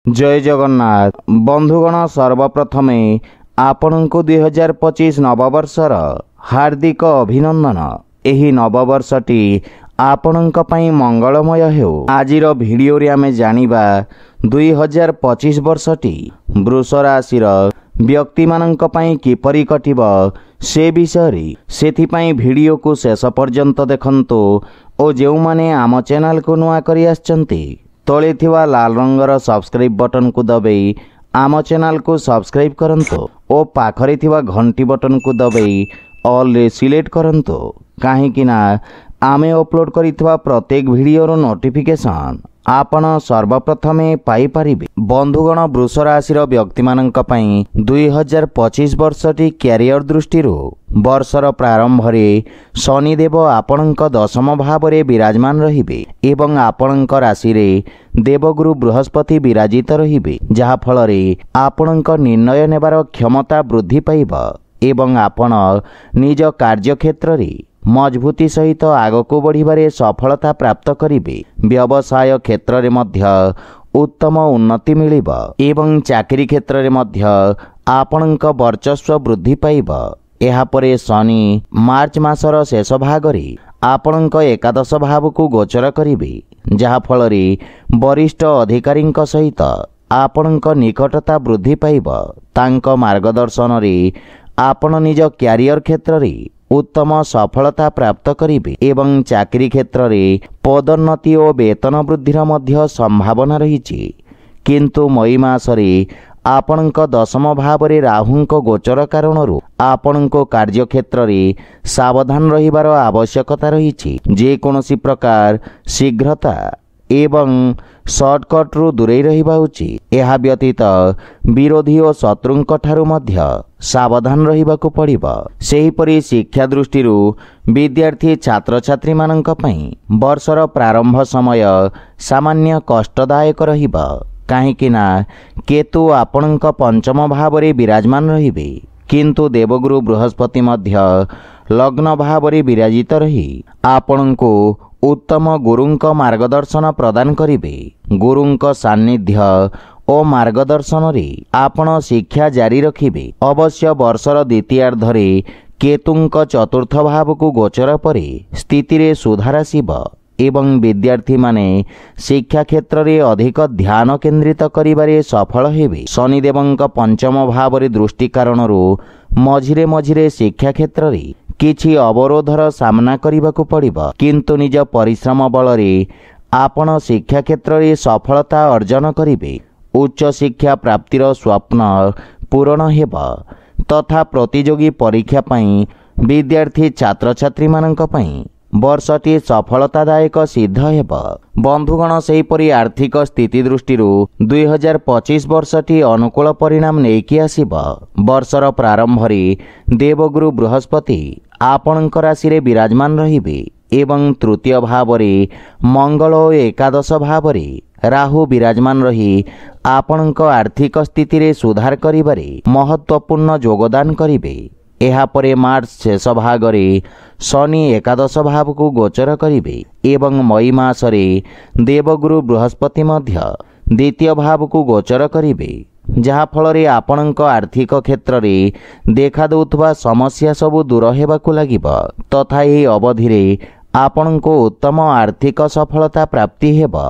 जय जगन्नाथ बंधुगण सर्वप्रथमे आपणको 2025 नववर्षर हार्दिक अभिनंदन। एही नववर्षटी आपणଙ୍କ ପାଇଁ मंगलमय हेउ। आजिर भिडियो रे आमे जानिबा 2025 वर्षटी वृष राशिर व्यक्ति मानଙ୍କ ପାଇଁ किपरि कटिब से विषय रे। सेथि ପାଇଁ भिडियो को शेष पर्यंत देखंतु ओ जेउ माने आम चैनल को नुआ करि आछंती तळे थिवा लाल रंगर सब्सक्राइब बटन को दबाई आम चैनल को सब्सक्राइब करंतु ओ पाखरे थिवा घंटी बटन को दबाई ऑल रे सिलेक्ट करंतु काहे कि ना आमे अपलोड करिथवा प्रत्येक वीडियो रो नोटिफिकेशन आपण सर्वप्रथमे पाई परिबे। बंधुगण वृष राशिर व्यक्ति माननक पई 2025 वर्षटी कैरियर दृष्टि वर्षर प्रारंभ रे शनिदेव आपणक दशम भाव रे विराजमान रहिबे एवं आपणक राशि रे देवगुरु बृहस्पति विराजित रहिबे, जहा फल रे आपणक निर्णय नेबार क्षमता वृद्धि पाइब एवं आपण निज कार्य क्षेत्र रे मजबूती सहित आगको बढ़िबारे सफलता प्राप्त करिबे। व्यवसाय क्षेत्र रे मध्य उत्तम उन्नति मिलिब एवं चाकरी क्षेत्र रे मध्य आपणक वर्चस्व वृद्धि पाइब। एहा परे शनि मार्च मासर शेष भाग रे आपणक एकादश भाव को गोचर करिबे, जहा फल रे वरिष्ठ अधिकारींक सहित आपणक निकटता वृद्धि पाइब। तांक मार्गदर्शन रे आपण निज कैरियर क्षेत्र रे उत्तम सफलता प्राप्त करिबे एवं चाकरी क्षेत्र रे पदोन्नति और वेतन वृद्धिर मध्य संभावना रहिछि। किंतु मई मासरे आपणक दशम भाव रे राहुंक गोचर कारणरु आपणक कार्य क्षेत्र रे सावधान रहिबार आवश्यकता रहिछि। जे कोनोसी प्रकार शीघ्रता एवं शॉर्टकट रु दूरे रहिबा उचित। एहा व्यतीत विरोधी और शत्रुंक ठारु मध्य सावधान रहिबाकु पड़िबो। सेहीपरि शिक्षा दृष्टि विद्यार्थी छात्र छात्री माननक पई वर्षर प्रारंभ समय सामान्य कष्टदायक रहिबो, काहेकि ना केतु आपणक पंचम भाव रे विराजमान रहिबे किंतु देवगुरु बृहस्पति मध्य लग्न भाव रे विराजित रही आपणको उत्तम गुरुंक मार्गदर्शन प्रदान करिबे। गुरुंक सान्निध्य ओ मार्गदर्शन रे आपण शिक्षा जारी रखिबे। अवश्य वर्षर द्वितीयार्ध रे केतुंक चतुर्थ भाव को गोचर परे स्थिति रे सुधार आसिब एवं विद्यार्थी माने शिक्षा क्षेत्र रे अधिक ध्यान केंद्रित करिबारे सफल हेबे। शनिदेवंक पंचम भाव रे दृष्टि कारणरु मझिरे मझिरे शिक्षा क्षेत्र रे किछि अवरोधर सामना करिबाकु पड़िबो, किंतु निज परिश्रम बल रे आपण शिक्षा क्षेत्र रे सफलता अर्जन करिबे। उच्च शिक्षा प्राप्तिर स्वप्न पूर्ण हेबो तथा प्रतियोगी परीक्षा पई विद्यार्थी छात्र छात्री माननक पई वर्षटी सफलतादायक सिद्ध हेबो। बंधुगण सेहीपरि आर्थिक स्थिति दृष्टि 2025 वर्षटी अनुकूल परिणाम नेकी आसिबो। वर्षर प्रारंभ रे देवगुरु बृहस्पति आपणक राशि रे विराजमान रहिबे एवं तृतीय भाव रे मंगल और एकादश भाव रे राहु विराजमान रही आपणक आर्थिक स्थिति रे सुधार करिबारे महत्वपूर्ण योगदान करिबे। एहा परे मार्च शेष भाग रे शनि एकादश भाव को गोचर करिबे एवं मई मास रे देवगुरु बृहस्पति मध्य द्वितीय भाव को गोचर करिबे, जहा फल रे आपणक आर्थिक क्षेत्र रे देखा दउथबा समस्या सब दूर हेबाकु लागिबो तथा एही अवधि रे आपणको उत्तम आर्थिक सफलता प्राप्ति हेबो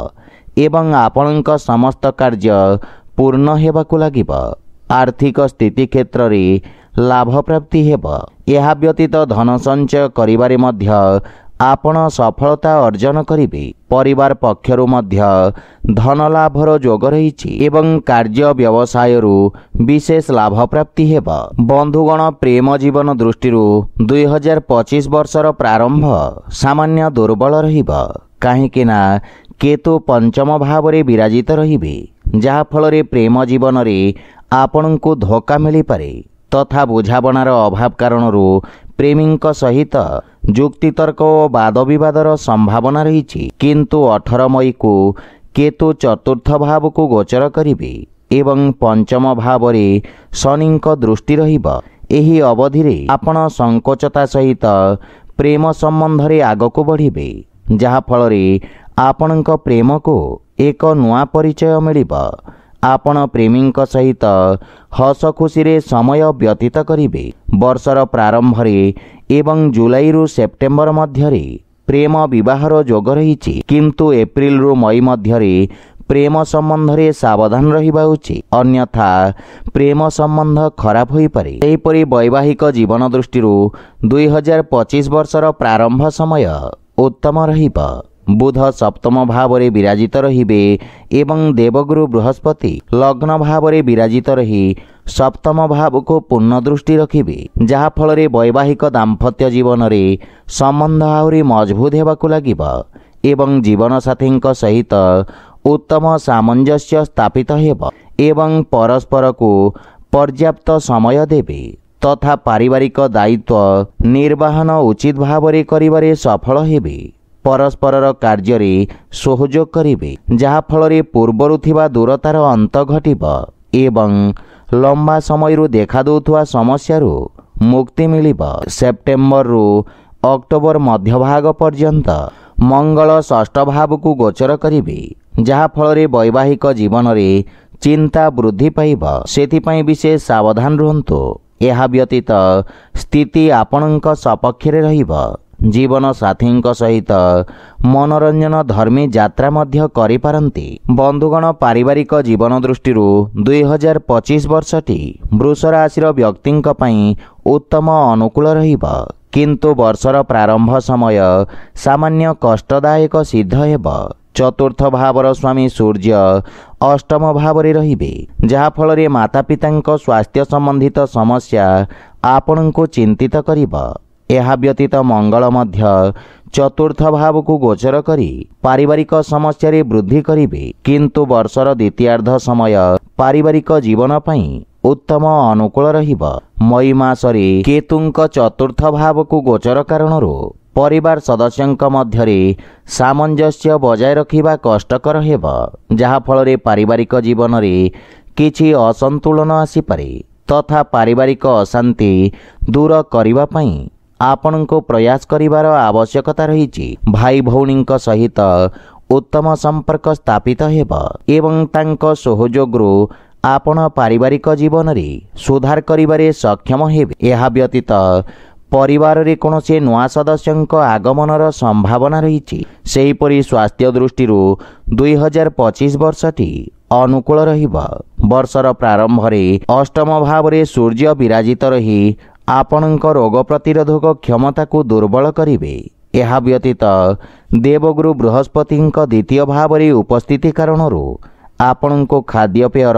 एवं आपणक समस्त कार्य पूर्ण हेबाकु लागिबो। आर्थिक स्थिति क्षेत्र रे लाभ प्राप्ति हेबो। एहा व्यतीत धन संचय करिबारे मध्य आपण सफलता अर्जन करिबे। परिवार पक्षरु मध्य धन लाभर जोग रहिछि एवं कार्य व्यवसाय विशेष लाभ प्राप्ति हेबो। बंधुगण प्रेम जीवन दृष्टि 2025 वर्षर प्रारंभ सामान्य दुर्बल रहिबो, काहेकि ना केतु पंचम भाव रे विराजित रहिबे, जहा फल रे प्रेम जीवन रे आपणको धोखा मिली पारे तथा बुझाबणार अभाव कारणरू प्रेमींक सहित जुक्तितर्क और वाद विवादर संभावना रही। किंतु 18 मई को केतु चतुर्थ भाव को गोचर करिबे एवं पंचम भाव रे शनिंक दृष्टि रहिबो। एही अवधि रे आपण संकोचता सहित प्रेम संबंध रे आगको बढ़िबे, जहा फल रे आपणक प्रेम को एक नुआ परिचय मिलिबो। आपण प्रेमीଙ୍କ सहित हस खुशी समय व्यतीत करिवे। वर्षर प्रारंभ एवं जुलाई रु सेप्टेम्बर मध्य प्रेम विवाहर जोग रही, किंतु एप्रिल रु मई मध्य प्रेम संबंध रे सावधान रहिबा उचित, अन्यथा प्रेम संबंध खराब होई पारे। सेहीपरि वैवाहिक जीवन दृष्टि 2025 वर्षर प्रारंभ समय उत्तम रहिबा। बुध सप्तम भाव रे विराजित रहिबे एवं देवगुरु बृहस्पति लग्न भाव रे विराजित रही सप्तम भाव को पूर्ण दृष्टि रखिबे, जहा फल रे वैवाहिक दाम्पत्य जीवन रे संबंध आहुरी मजबूत हेबाकु लागिबा एवं जीवन साथी सहित उत्तम सामंजस्य स्थापित हेब एवं परस्पर को पर्याप्त समय देबे तथा पारिवारिक दायित्व निर्वहन उचित भाव रे करिबारे सफल हेबे। परस्पर कार्य सहयोग करिवे, जहा फल रे पूर्वरु थिबा दूरतार अंत घटिबा एवं लंबा समय रु देखा दउथुवा समस्या रु मुक्ति मिलिबा। सेप्टेम्बर रु अक्टोबर मध्य भाग पर्यंत मंगल षष्ठ भाव को गोचर करिवे, जहा फल रे वैवाहिक जीवन रे चिंता वृद्धि पाइबा। सेथिपई विशेष सावधान रुहंतु। एहा व्यतीत स्थिति आपणक सपक्ष रे रहिबा। जीवन साथी सहित मनोरंजन धर्मी यात्रा मध्य करि पारंती। बंधुगण पारिवारिक जीवन दृष्टि 2025 वर्षटी वृष राशि व्यक्ति उत्तम अनुकूल रहिबा, किंतु वर्षर प्रारंभ समय सामान्य कष्टदायक सिद्ध हेब। चतुर्थ भावर स्वामी सूर्य अष्टम भाव रे रहिबे, जहा फल रे माता पिता स्वास्थ्य संबंधित समस्या आपण को चिंतित करिबा। एहा व्यतीत मंगल मध्य चतुर्थ भाव को गोचर करी पारिवारिक समस्या रे वृद्धि करिवे, किंतु वर्षर द्वितीयार्ध समय पारिवारिक जीवन पई उत्तम अनुकूल रहिबा। मई मासरे केतुंक चतुर्थ भाव को गोचर कारणरू परिवार सदस्यंक मध्यरे सामंजस्य बजाय रखिबा कष्टकर हेबा, जहा फल रे पारिवारिक जीवन रे किछि असंतुलन आसी पारे तथा पारिवारिक अशांति दूर करिबा पई आपनको प्रयास करिवार आवश्यकता रही। भाई भौणींक सहित उत्तम संपर्क स्थापित हेबा एवं तांको सहयोगरु आपण पारिवारिक जीवन रे सुधार करिबारे सक्षम हेबे। एहा व्यतीत परिवार रे कोनोसे नुआ सदस्यंक आगमनर संभावना रही। सेहीपरि स्वास्थ्य दृष्टि 2025 वर्षटी अनुकूल रहिबा। वर्षर प्रारंभ रे अष्टम भाव रे सूर्य विराजित रही आपणक रोग प्रतिरोधक क्षमता को दुर्बल करिवे। एहा व्यतीत देवगुरु बृहस्पति द्वितीय भाव रे उपस्थिति कारणरू आपणको खाद्यपेयर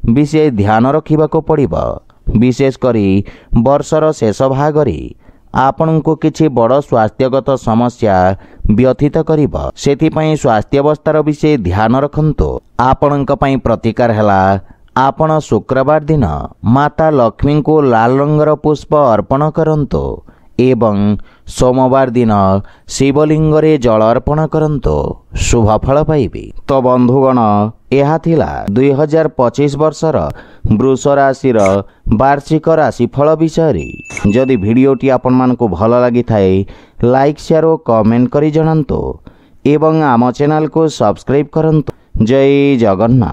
विशेष ध्यान रखिबाको पड़िबा। विशेष करी वर्षर शेष भाग रे आपणको किछि बड़ स्वास्थ्यगत समस्या व्यथित करिबा, सेथिपई स्वास्थ्यावस्थार विशेष ध्यान रखंतु। आपणक पई प्रतिकार हेला आपण शुक्रवार दिन माता लक्ष्मी को लाल रंगर पुष्प अर्पण करंतु एवं सोमवार दिन शिवलिंग रे जल अर्पण करंतु, शुभ फल पाइबे। तो बंधुगण यह थिला 2025 वर्षर वृष राशिर वार्षिक राशिफल विषय। जदि भिडियोटी आपण मानकु भल लागि थाए लाइक शेयर और कमेंट करी जणांतु एवं आम चैनल को सब्सक्राइब करंतु। जय जगन्नाथ।